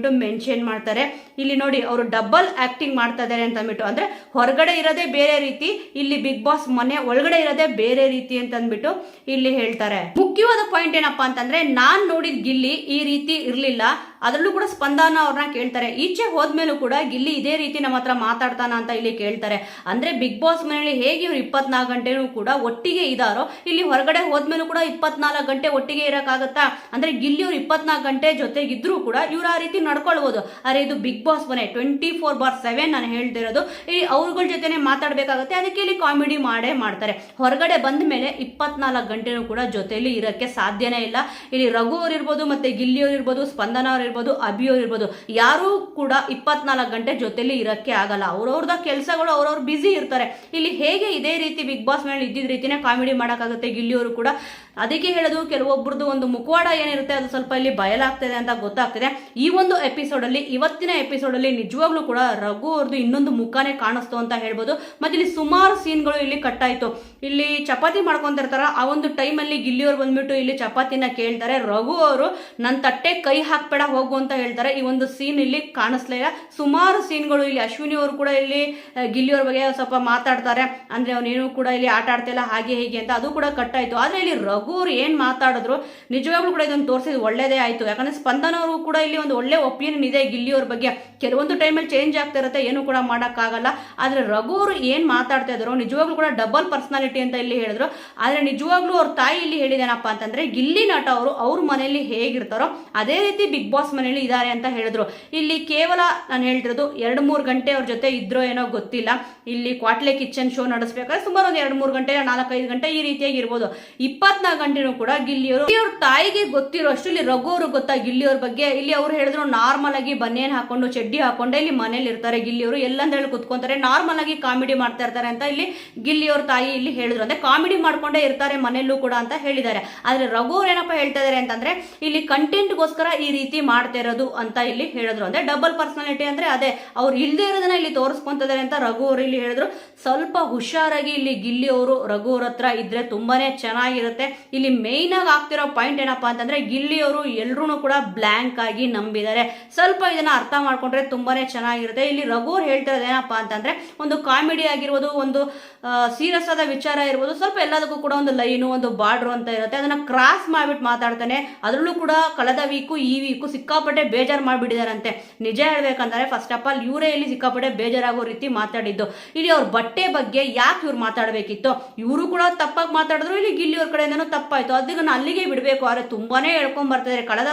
ಅಂದ್ಬಿಟ್ಟು ಮೆನ್ಷನ್ ಮಾಡ್ತಾರೆ. ಇಲ್ಲಿ ನೋಡಿ ಅವರು ಡಬಲ್ ಆಕ್ಟಿಂಗ್ ಮಾಡ್ತಾ ಇದ್ದಾರೆ ಅಂತ ಅಂದ್ಬಿಟ್ಟು, ಅಂದ್ರೆ ಹೊರಗಡೆ ಇರೋದೇ ಬೇರೆ ರೀತಿ, ಇಲ್ಲಿ ಬಿಗ್ ಬಾಸ್ ಮನೆ ಒಳಗಡೆ ಇರೋದೇ ಬೇರೆ ರೀತಿ ಅಂತ ಅಂದ್ಬಿಟ್ಟು ಇಲ್ಲಿ ಹೇಳ್ತಾರೆ. ಮುಖ್ಯವಾದ ಪಾಯಿಂಟ್ ಏನಪ್ಪಾ ಅಂತಂದ್ರೆ, ನಾನ್ ನೋಡಿದ ಗಿಲ್ಲಿ ಈ ರೀತಿ ಇರ್ಲಿಲ್ಲ. ಅದರಲ್ಲೂ ಕೂಡ ಸ್ಪಂದನ ಅವ್ರನ್ನ ಕೇಳ್ತಾರೆ, ಈಚೆ ಹೋದ್ಮೇಲೂ ಕೂಡ ಗಿಲ್ಲಿ ಇದೇ ರೀತಿ ನಮ್ಮ ಹತ್ರ ಮಾತಾಡ್ತಾನ ಅಂತ ಇಲ್ಲಿ ಕೇಳ್ತಾರೆ. ಅಂದ್ರೆ ಬಿಗ್ ಬಾಸ್ ಮನೆಯಲ್ಲಿ ಹೇಗೆ ಇವ್ರು 24 ಗಂಟೆನೂ ಕೂಡ ಒಟ್ಟಿಗೆ ಇದಾರೋ, ಇಲ್ಲಿ ಹೊರಗಡೆ ಹೋದ್ಮೇಲೂ ಕೂಡ 24 ಗಂಟೆ ಒಟ್ಟಿಗೆ ಇರಕ್ಕಾಗತ್ತಾ? ಅಂದ್ರೆ ಗಿಲ್ಲಿ ಅವ್ರು 24 ಗಂಟೆ ಜೊತೆಗಿದ್ರು ಕೂಡ ಇವ್ರು ಆ ರೀತಿ ನಡ್ಕೊಳ್ಬಹುದು. ಆದ್ರೆ ಇದು ಬಿಗ್ ಬಾಸ್ ಮನೆ 24/7 ನಾನು ಹೇಳ್ತಿರೋದು, ಇಲ್ಲಿ ಅವ್ರಗಳ ಜೊತೆನೆ ಮಾತಾಡ್ಬೇಕಾಗತ್ತೆ. ಅದಕ್ಕೆ ಇಲ್ಲಿ ಕಾಮಿಡಿ ಮಾಡೇ ಮಾಡ್ತಾರೆ. ಹೊರಗಡೆ ಬಂದ ಮೇಲೆ 24 ಗಂಟೆನೂ ಕೂಡ ಜೊತೆಲಿ ಇರಕ್ಕೆ ಸಾಧ್ಯನೇ ಇಲ್ಲ. ಇಲ್ಲಿ ರಘು ಅವ್ರು ಇರ್ಬೋದು, ಮತ್ತೆ ಗಿಲ್ಲಿ ಅವ್ರು ಇರ್ಬೋದು, ಸ್ಪಂದನ ಅವ್ರು ಇರ್ಬೋದು, ಅಭಿ ಅವ್ರು ಇರ್ಬೋದು, ಯಾರು ಕೂಡ 24 ಗಂಟೆ ಜೊತೆಲಿ ಇರಕ್ಕೆ ಆಗಲ್ಲ. ಅವ್ರವ್ರದ ಕೆಲಸಗಳು ಅವ್ರವ್ರು ಬಿಸಿ ಇರ್ತಾರೆ. ಇಲ್ಲಿ ಹೇಗೆ ಇದೇ ರೀತಿ ಬಿಗ್ ಬಾಸ್ ಮೇಲೆ ಇದ್ದಿದ್ದ ರೀತಿನೇ ಕಾಮಿಡಿ ಮಾಡೋಕ್ಕಾಗುತ್ತೆ ಗಿಲ್ಲಿ ಅವರು ಕೂಡ. ಅದಕ್ಕೆ ಹೇಳೋದು, ಕೆಲವೊಬ್ಬರದ್ದು ಒಂದು ಮುಖವಾಡ ಏನಿರುತ್ತೆ ಅದು ಸ್ವಲ್ಪ ಇಲ್ಲಿ ಬಯಲಾಗ್ತದೆ ಅಂತ ಗೊತ್ತಾಗ್ತದೆ. ಈ ಒಂದು ಎಪಿಸೋಡ್ ಅಲ್ಲಿ, ಇವತ್ತಿನ ಎಪಿಸೋಡ್ ಅಲ್ಲಿ ನಿಜವಾಗ್ಲೂ ಕೂಡ ರಘು ಅವ್ರದ್ದು ಇನ್ನೊಂದು ಮುಖಾನೇ ಕಾಣಿಸ್ತು ಅಂತ ಹೇಳ್ಬೋದು. ಮತ್ತೆ ಇಲ್ಲಿ ಸುಮಾರು ಸೀನ್ಗಳು ಇಲ್ಲಿ ಕಟ್ಟಾಯ್ತು. ಇಲ್ಲಿ ಚಪಾತಿ ಮಾಡ್ಕೊಂತಿರ್ತಾರ, ಆ ಒಂದು ಟೈಮಲ್ಲಿ ಗಿಲ್ಲಿ ಅವ್ರು ಬಂದ್ಬಿಟ್ಟು ಇಲ್ಲಿ ಚಪಾತಿನ ಕೇಳ್ತಾರೆ. ರಘು ಅವರು ನನ್ನ ತಟ್ಟೆ ಕೈ ಹಾಕ್ಬೇಡ ಹೋಗು ಅಂತ ಹೇಳ್ತಾರೆ. ಈ ಒಂದು ಸೀನ್ ಇಲ್ಲಿ ಕಾಣಿಸ್ಲೇ ಇಲ್ಲ. ಸುಮಾರು ಸೀನ್ಗಳು ಇಲ್ಲಿ ಅಶ್ವಿನಿ ಅವರು ಕೂಡ ಇಲ್ಲಿ ಗಿಲ್ಲಿ ಅವ್ರ ಬಗ್ಗೆ ಸ್ವಲ್ಪ ಮಾತಾಡ್ತಾರೆ. ಅಂದ್ರೆ ಅವನೇನು ಕೂಡ ಇಲ್ಲಿ ಆಟ ಆಡ್ತಿಲ್ಲ ಹಾಗೆ ಹೀಗೆ ಅಂತ, ಅದು ಕೂಡ ಕಟ್ಟಾಯ್ತು. ಆದ್ರೆ ಇಲ್ಲಿ ರಘು ಅವ್ರು ಏನ್ ಮಾತಾಡಿದ್ರು ನಿಜವಾಗ್ಲೂ ಕೂಡ ಇದೊಂದು ತೋರಿಸಿದ್ ಒಳ್ಳೇದೇ ಆಯ್ತು. ಯಾಕಂದ್ರೆ ಸ್ಪಂದನ ಅವರು ಕೂಡ ಇಲ್ಲಿ ಒಂದು ಒಳ್ಳೆ ಒಪಿನಿಯನ್ ಇದೆ ಗಿಲ್ಲಿ ಅವ್ರ ಬಗ್ಗೆ. ಕೆಲವೊಂದು ಟೈಮಲ್ಲಿ ಚೇಂಜ್ ಆಗ್ತಾ ಇರುತ್ತೆ, ಏನು ಕೂಡ ಮಾಡೋಕ್ಕಾಗಲ್ಲ. ಆದ್ರೆ ರಘು ಅವರು ಏನ್ ಮಾತಾಡ್ತಾ ಇದ್ರು ನಿಜವಾಗ್ಲೂ ಕೂಡ ಡಬಲ್ ಪರ್ಸನಾಲಿಟಿ ಅಂತ ಇಲ್ಲಿ ಹೇಳಿದ್ರು. ಆದ್ರೆ ನಿಜವಾಗ್ಲೂ ಅವ್ರ ತಾಯಿ ಇಲ್ಲಿ ಹೇಳಿದೇನಪ್ಪ ಅಂತಂದ್ರೆ, ಗಿಲ್ಲಿ ನಟ ಅವರು ಅವ್ರ ಮನೆಯಲ್ಲಿ ಹೇಗಿರ್ತಾರೋ ಅದೇ ರೀತಿ ಬಿಗ್ ಬಾಸ್ ಮನೆಯಲ್ಲಿ ಇದ್ದಾರೆ ಅಂತ ಹೇಳಿದ್ರು. ಇಲ್ಲಿ ಕೇವಲ ನಾನು ಹೇಳ್ತಿರೋದು 2-3 ಗಂಟೆ ಅವ್ರ ಜೊತೆ ಇದ್ರೋ ಏನೋ ಗೊತ್ತಿಲ್ಲ. ಇಲ್ಲಿ ಕ್ವಾಟ್ಲೆ ಕಿಚನ್ ಶೋ ನಡೆಸಬೇಕಾದ್ರೆ ಸುಮಾರು ಒಂದು 2-3 ಗಂಟೆ 4-5 ಗಂಟೆ ಈ ರೀತಿಯಾಗಿ ಇರ್ಬೋದು. 24 ಗಂಟೆನೂ ಕೂಡ ಗಿಲ್ಲಿಯವರು ಅವ್ರ ತಾಯಿಗೆ ಗೊತ್ತಿರೋ ಅಷ್ಟು ಇಲ್ಲಿ ರಘು ಅವರು ಗೊತ್ತಾ ಗಿಲ್ಲಿ ಅವ್ರ ಬಗ್ಗೆ. ಇಲ್ಲಿ ಅವ್ರು ಹೇಳಿದ್ರು ನಾರ್ಮಲ್ ಆಗಿ ಬನ್ನೇನ್ ಹಾಕೊಂಡು ಚಡ್ಡಿ ಹಾಕೊಂಡೆ ಇಲ್ಲಿ ಮನೇಲಿ ಇರ್ತಾರೆ ಗಿಲ್ಲಿಯವರು, ಎಲ್ಲಂದ್ರೆ ಹೇಳಿ ಕುತ್ಕೊಂತಾರೆ, ನಾರ್ಮಲ್ ಆಗಿ ಕಾಮಿಡಿ ಮಾಡ್ತಾ ಇರ್ತಾರೆ ಅಂತ ಇಲ್ಲಿ ಗಿಲ್ಲಿ ಅವ್ರ ತಾಯಿ ಇಲ್ಲಿ ಹೇಳಿದ್ರು. ಅಂದ್ರೆ ಕಾಮಿಡಿ ಮಾಡ್ಕೊಂಡೇ ಇರ್ತಾರೆ ಮನೆಯಲ್ಲೂ ಕೂಡ ಅಂತ ಹೇಳಿದ್ದಾರೆ. ಆದ್ರೆ ರಘು ಅವ್ರು ಏನಪ್ಪ ಹೇಳ್ತಾ ಇದಾರೆ ಅಂತಂದ್ರೆ, ಇಲ್ಲಿ ಕಂಟೆಂಟ್ಗೋಸ್ಕರ ಈ ರೀತಿ ಮಾಡ್ತಾ ಇರೋದು ಅಂತ ಇಲ್ಲಿ ಹೇಳಿದ್ರು. ಅಂದ್ರೆ ಡಬಲ್ ಪರ್ಸನಾಲಿಟಿ ಅಂದ್ರೆ ಅದೇ, ಅವ್ರು ಇಲ್ದೇ ಇರೋದನ್ನ ಇಲ್ಲಿ ತೋರಿಸ್ಕೊಂತಿದ್ದಾರೆ ಅಂತ ರಘು ಅವರು ಇಲ್ಲಿ ಹೇಳಿದ್ರು. ಸ್ವಲ್ಪ ಹುಷಾರಾಗಿ ಇಲ್ಲಿ ಗಿಲ್ಲಿ ಅವರು ರಘು ಅವ್ರ ಹತ್ರ ಇದ್ರೆ ತುಂಬಾನೇ ಚೆನ್ನಾಗಿರುತ್ತೆ. ಇಲ್ಲಿ ಮೇಯ್ನ್ ಆಗಿ ಆಗ್ತಿರೋ ಪಾಯಿಂಟ್ ಏನಪ್ಪಾ ಅಂತಂದ್ರೆ, ಗಿಲ್ಲಿ ಅವರು ಎಲ್ರೂ ಕೂಡ ಬ್ಲಾಂಕ್ ಆಗಿ ನಂಬಿದ್ದಾರೆ. ಸ್ವಲ್ಪ ಇದನ್ನ ಅರ್ಥ ಮಾಡ್ಕೊಂಡ್ರೆ ತುಂಬಾನೇ ಚೆನ್ನಾಗಿರುತ್ತೆ. ಇಲ್ಲಿ ರಘು ಅವ್ರು ಹೇಳ್ತಾ ಇರೋದು ಏನಪ್ಪಾ ಅಂತಂದ್ರೆ, ಒಂದು ಕಾಮಿಡಿ ಆಗಿರ್ಬೋದು, ಒಂದು ಸೀರಿಯಸ್ ಆದ ವಿಚಾರ ಇರ್ಬೋದು, ಸ್ವಲ್ಪ ಎಲ್ಲದಕ್ಕೂ ಕೂಡ ಒಂದು ಲೈನು, ಒಂದು ಬಾರ್ಡ್ರು ಅಂತ ಇರುತ್ತೆ. ಅದನ್ನ ಕ್ರಾಸ್ ಮಾಡ್ಬಿಟ್ಟು ಮಾತಾಡ್ತಾನೆ. ಅದರಲ್ಲೂ ಕೂಡ ಕಳೆದ ವೀಕು ಈ ವೀಕು ಸಿಕ್ಕಾಪಟ್ಟೆ ಬೇಜಾರು ಮಾಡ್ಬಿಟ್ಟಿದಾರಂತೆ. ನಿಜ ಹೇಳ್ಬೇಕಂದ್ರೆ ಫಸ್ಟ್ ಆಫ್ ಆಲ್ ಇವರೇ ಇಲ್ಲಿ ಸಿಕ್ಕಾಪಟ್ಟೆ ಬೇಜಾರಾಗೋ ರೀತಿ ಮಾತಾಡಿದ್ದು. ಇಲ್ಲಿ ಅವ್ರ ಬಟ್ಟೆ ಬಗ್ಗೆ ಯಾಕೆ ಇವ್ರು ಮಾತಾಡಬೇಕಿತ್ತು? ಇವರು ಕೂಡ ತಪ್ಪಾಗಿ ಮಾತಾಡಿದ್ರು, ಇಲ್ಲಿ ಗಿಲ್ಲಿ ಅವ್ರ ಕಡೆಯಿಂದನೂ ತಪ್ಪಾಯ್ತು. ಅದನ್ನ ಅಲ್ಲಿಗೆ ಬಿಡಬೇಕು. ಆದ್ರೆ ತುಂಬಾನೇ ಹೇಳ್ಕೊಂಡ್ ಬರ್ತಾ ಇದ್ದಾರೆ. ಕಳೆದ